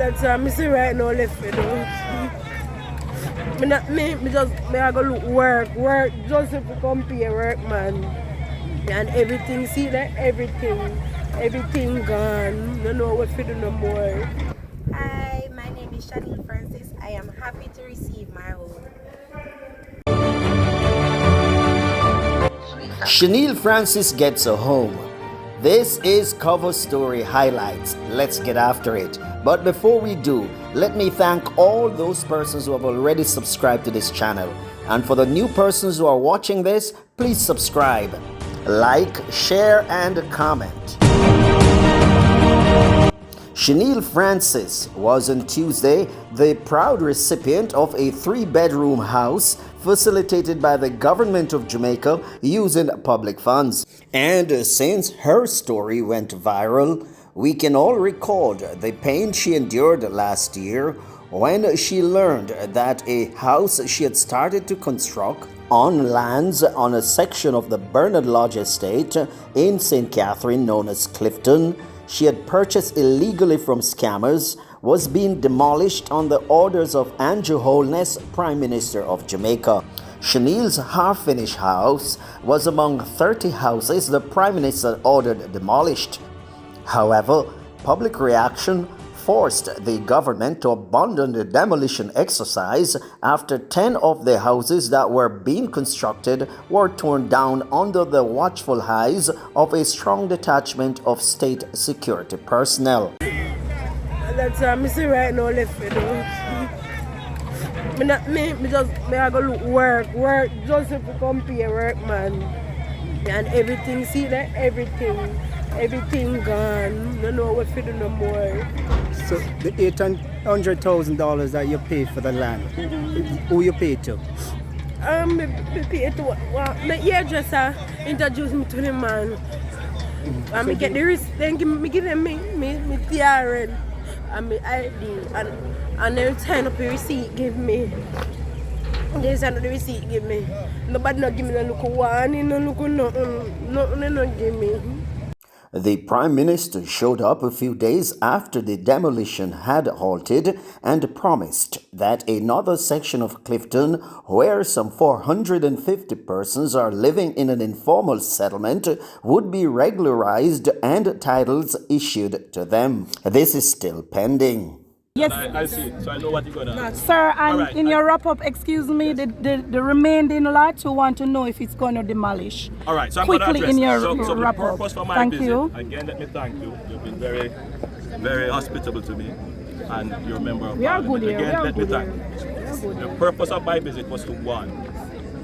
That's what I see right now left you know. I go look work just if you compare work man. And everything, see that everything gone. No know what to do no more. Hi, my name is Shaniel Francis. I am happy to receive my home. Shaniel Francis gets a home. This is Cover Story Highlights. Let's get after it. But before we do, let me thank all those persons who have already subscribed to this channel. And for the new persons who are watching this, please subscribe, like, share, and comment. Shaniel Francis was on Tuesday the proud recipient of a 3-bedroom house facilitated by the government of Jamaica using public funds. And since her story went viral, we can all recall the pain she endured last year when she learned that a house she had started to construct on lands on a section of the Bernard Lodge estate in St. Catherine known as Clifton she had purchased illegally from scammers was being demolished on the orders of Andrew Holness, Prime Minister of Jamaica. Shaniel's half-finished house was among 30 houses the Prime Minister ordered demolished. However, public reaction forced the government to abandon the demolition exercise after 10 of the houses that were being constructed were torn down under the watchful eyes of a strong detachment of state security personnel. That's what I see right now left you know. I go look work just if you compare work man. And everything, see that everything gone. No know what to do no more. So the $800,000 that you paid for the land, who you paid to? Me pay to my hairdresser introduced me to the man. And me get the receipt, then give them me TRN and my ID and they sign up the receipt give me. They sign up the receipt give me. Nobody not give me no look one, no look nothing, they not give me. The Prime Minister showed up a few days after the demolition had halted and promised that another section of Clifton, where some 450 persons are living in an informal settlement, would be regularized and titles issued to them. This is still pending. Yes, I see it, so I know what you're gonna do. Sir, and right, in your wrap-up, excuse me, the remaining lot who want to know if it's going to demolish. All right, so I'm quickly going to address in your so the wrap-up. purpose for my Thank visit, you. again, let me thank you. You've been very, very hospitable to me, and you're a member of We are Parliament. good here. Again, We are let me good thank here. you. The purpose of my visit was to one.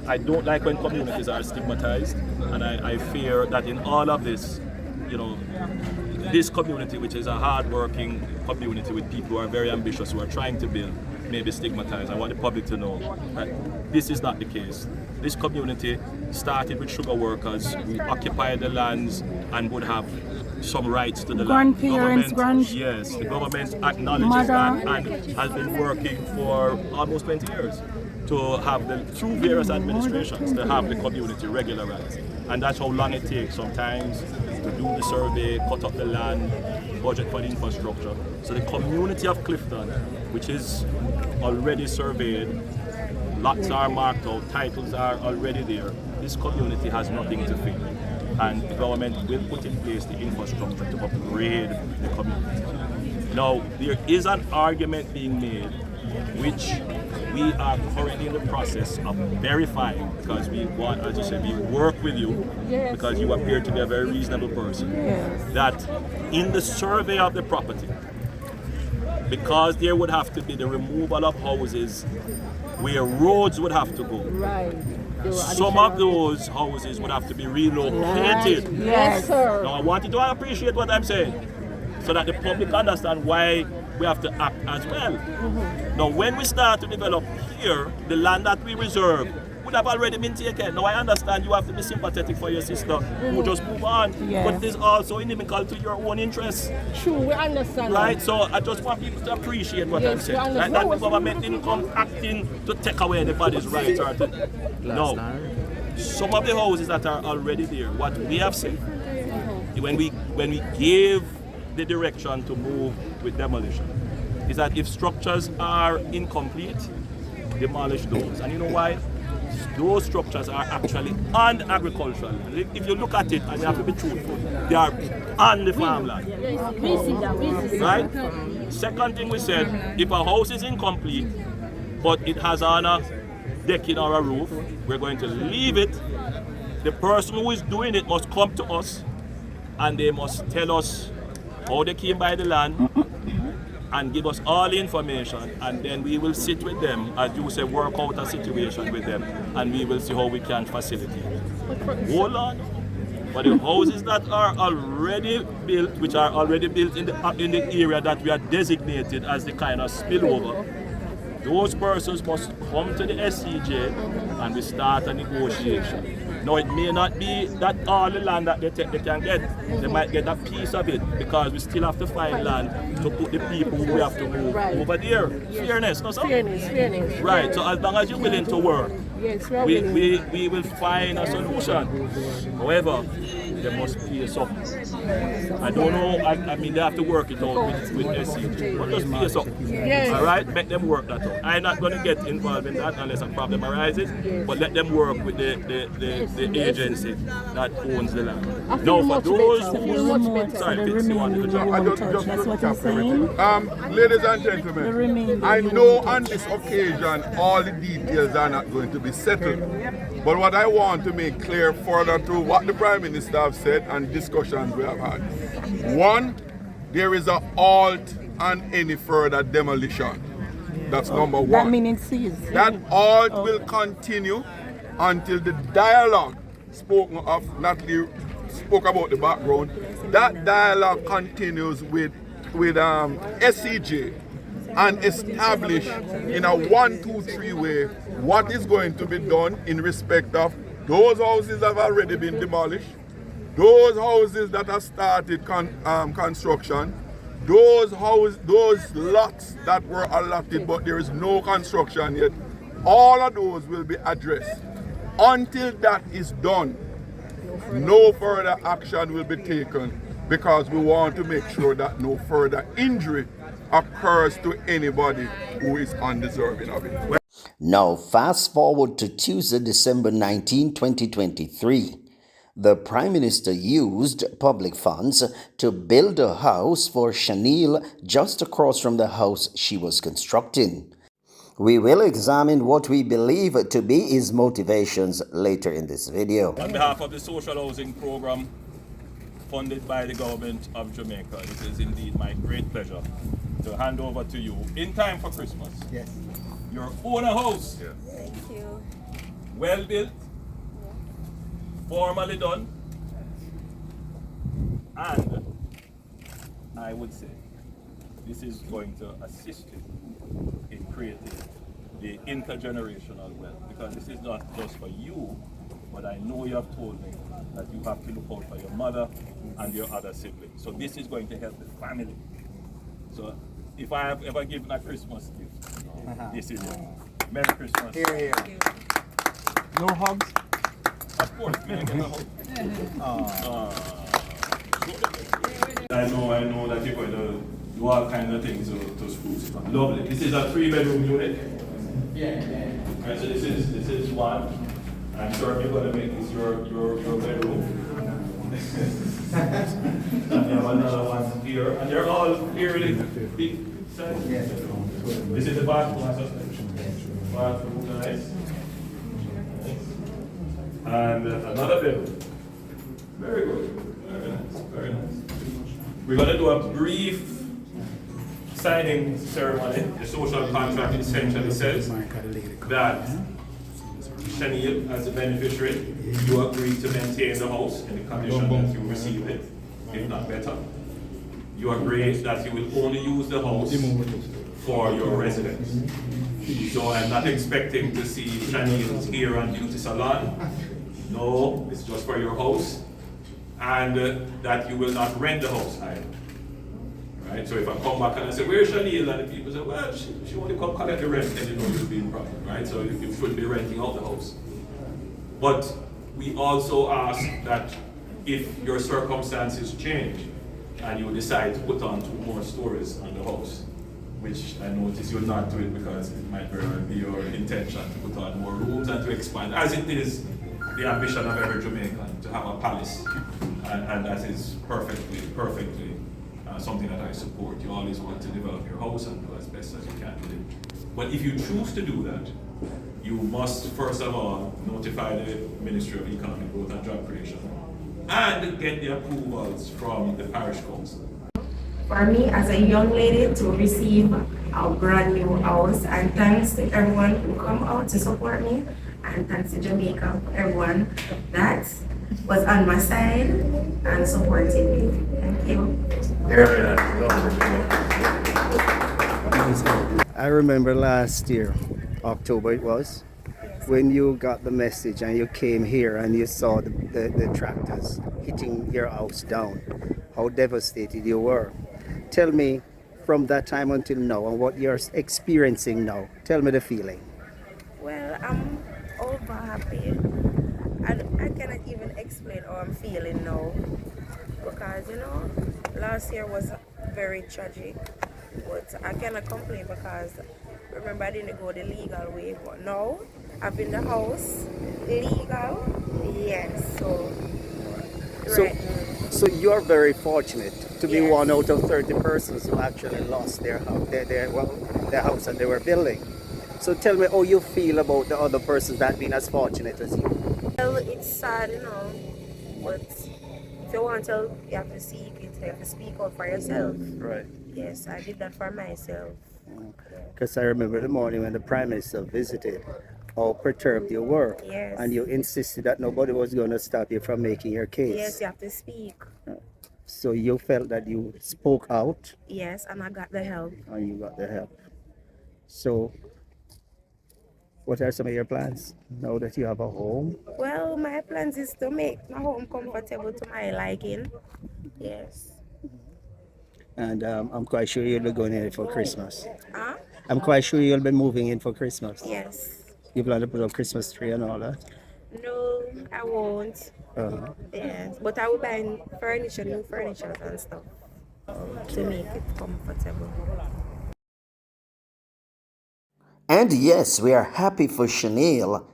I don't like when communities are stigmatized, and I fear that in all of this, you know, this community, which is a hard-working community with people who are very ambitious, who are trying to build, may be stigmatized. I want the public to know that this is not the case. This community started with sugar workers. We occupied the lands and would have some rights to the land. Yes, the government acknowledges that and has been working for almost 20 years to have through various administrations, to have the community regularized. And that's how long it takes sometimes to do the survey, cut up the land, budget for the infrastructure. So the community of Clifton, which is already surveyed, lots are marked out, titles are already there, this community has nothing to fear. And the government will put in place the infrastructure to upgrade the community. Now, there is an argument being made which we are currently in the process of verifying, because we want, as you said, we work with you, because you appear to be a very reasonable person, that in the survey of the property, because there would have to be the removal of houses where roads would have to go. Right. Some of those houses would have to be relocated. Right. Yes, sir. Now I want you to appreciate what I'm saying, so that the public understand why we have to act as well. Now when we start to develop here, the land that we reserve would have already been taken. Now I understand you have to be sympathetic for your sister who just move on, but it is also inimical to your own interests. True, we understand. Right, so I just want people to appreciate what I'm saying. Like that the government didn't come acting to take away anybody's rights or to... No. Some of the houses that are already there, what we have said, when we gave the direction to move with demolition, is that if structures are incomplete, demolish those. And you know why? Those structures are actually on agricultural land. If you look at it, and you have to be truthful, they are on the farmland. Right? Second thing we said, if a house is incomplete, but it has on a decking or a roof, we're going to leave it. The person who is doing it must come to us and they must tell us how they came by the land and give us all the information, and then we will sit with them, as you say, work out a situation with them, and we will see how we can facilitate. Hold on. But the houses that are already built, which are already built in the area that we are designated as the kind of spillover, those persons must come to the SCJ and we start a negotiation. Now, it may not be that all the land that they can get. They might get a piece of it because we still have to find land to put the people who we have to move over there. Fairness, no, sir? Fairness. Right, so as long as you're willing to work, Yes, we will find a solution. However, they must pay something. I don't know, I mean, they have to work it out with SCG, but just pay something. Yes. All right, make them work that out. I'm not going to get involved in that unless a problem arises, but let them work with the agency that owns the land. Now, for those who... Sorry, Fitz, you wanted to jump. I just That's what recap I'm saying. everything. Ladies and gentlemen, I know on this occasion all the details are not going to be settled. But what I want to make clear further to what the Prime Minister have said and discussions we have had. One, there is a halt on any further demolition. That's number one. That means cease. That halt will continue until the dialogue spoken of, Natalie spoke about the background, that dialogue continues with SCJ and establish in a 1, 2, 3 way what is going to be done in respect of those houses that have already been demolished, those houses that have started construction, those lots that were allotted but there is no construction yet. All of those will be addressed. Until that is done, no further action will be taken because we want to make sure that no further injury occurs to anybody who is undeserving of it. Now, fast forward to Tuesday, December 19, 2023. The Prime Minister used public funds to build a house for Shaniel just across from the house she was constructing. We will examine what we believe to be his motivations later in this video. On behalf of the social housing program funded by the government of Jamaica, it is indeed my great pleasure to hand over to you in time for Christmas. Yes. Your own house. Yeah. Thank you. Well built, formally done, and I would say this is going to assist you in creating the intergenerational wealth, because this is not just for you, but I know you have told me that you have to look out for your mother and your other siblings. So this is going to help the family. So if I have ever given a Christmas gift, this is it. Merry Christmas. Here, here. No hugs? Of course, may I get a hug? I know that you're going to do all kinds of things to spruce it up. Lovely. This is a 3-bedroom unit. Yeah. Right, so this is one. I'm sure you're going to make this your bedroom. And you have another one here. And they're all really big size. Yes. This is the bathroom. Bathroom, nice. And another bedroom. Very good. Very nice. Very nice. We're going to do a brief signing ceremony. The social contract essentially says that Shaniel, as a beneficiary, you agree to maintain the house in the condition that you received it, if not better. You agree that you will only use the house for your residence. So I'm not expecting to see Shaniel's hair and beauty salon. No, it's just for your house. And that you will not rent the house either. Right? So if I come back and I say, where's Shaniel? And the people say, well, she only come collect the rent, and you know you'll be in problem, right? So you should be renting out the house. But we also ask that if your circumstances change and you decide to put on 2 more stories on the house, which I notice you're not doing because it might very well be your intention to put on more rooms and to expand, as it is the ambition of every Jamaican to have a palace, and that is perfectly something that I support. You always want to develop your house and do as best as you can with it. But if you choose to do that, you must first of all notify the Ministry of Economic Growth and Job Creation and get the approvals from the parish council. For me, as a young lady, to receive a brand new house, and thanks to everyone who come out to support me, and thanks to Jamaica, everyone that was on my side and supported me. Thank you. I remember last year, October it was, when you got the message and you came here and you saw the tractors hitting your house down, how devastated you were. Tell me from that time until now and what you're experiencing now. Tell me the feeling. Well, I'm over happy. I cannot even explain how I'm feeling now. Because, you know, last year was very tragic. But I cannot complain because, remember, I didn't go the legal way. But now, I'm in the house, legal, yes. So you're very fortunate to be Yes. one out of 30 persons who actually lost their house, their house that they were building. So tell me how you feel about the other persons that been as fortunate as you. Well, it's sad, you know, but if you want help, you have to seek it, you have to speak out for yourself. Right. Yes, I did that for myself. Because I remember the morning when the Prime Minister visited, how perturbed you were. Yes. And you insisted that nobody was going to stop you from making your case. Yes, you have to speak. So you felt that you spoke out Yes, and I got the help. and you got the help. So what are some of your plans now that you have a home? Well, my plans is to make my home comfortable to my liking. Yes. And I'm quite sure you'll be going in for Christmas. Huh? I'm quite sure you'll be moving in for Christmas. Yes. You plan to put up Christmas tree and all that? No, I won't. Uh-huh. Yes. But I will buy furniture, new furniture and stuff to make it comfortable. And yes, we are happy for Shaniel.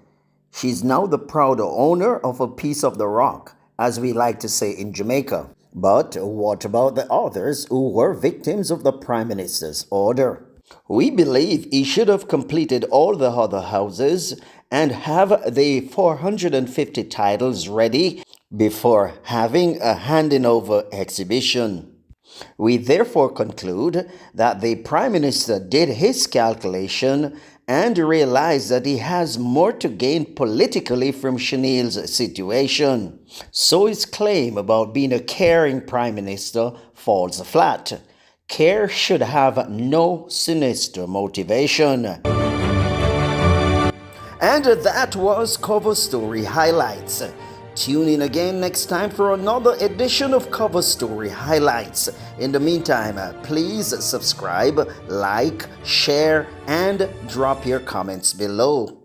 She's now the proud owner of a piece of the rock, as we like to say in Jamaica. But what about the others who were victims of the Prime Minister's order? We believe he should have completed all the other houses and have the 450 titles ready before having a handing over exhibition. We therefore conclude that the Prime Minister did his calculation and realized that he has more to gain politically from Shaniel's situation. So his claim about being a caring Prime Minister falls flat. Care should have no sinister motivation. And that was Cover Story Highlights. Tune in again next time for another edition of Cover Story Highlights. In the meantime, please subscribe, like, share, and drop your comments below.